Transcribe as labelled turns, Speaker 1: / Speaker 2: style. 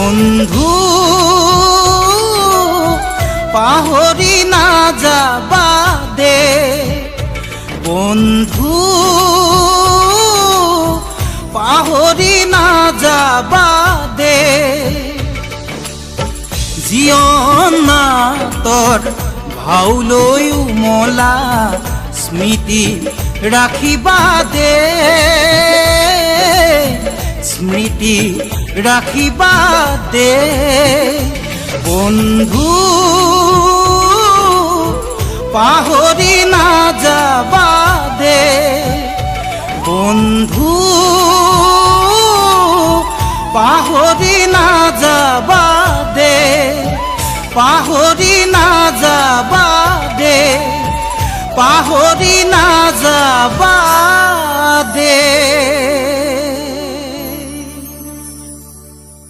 Speaker 1: বন্ধু পাহরি না যাবা দে, বন্ধু পাহরি না যাবা দে। জীবন না তোর ভাউলৈ উমলা স্মৃতি রাখিবা দে, স্মৃতি রাখিবা দে। বন্ধু পাহরি না যাবা দে, বন্ধু পাহরি না যাবা দে, পাহরি না যাবা দে, পাহরি না যাবা দে।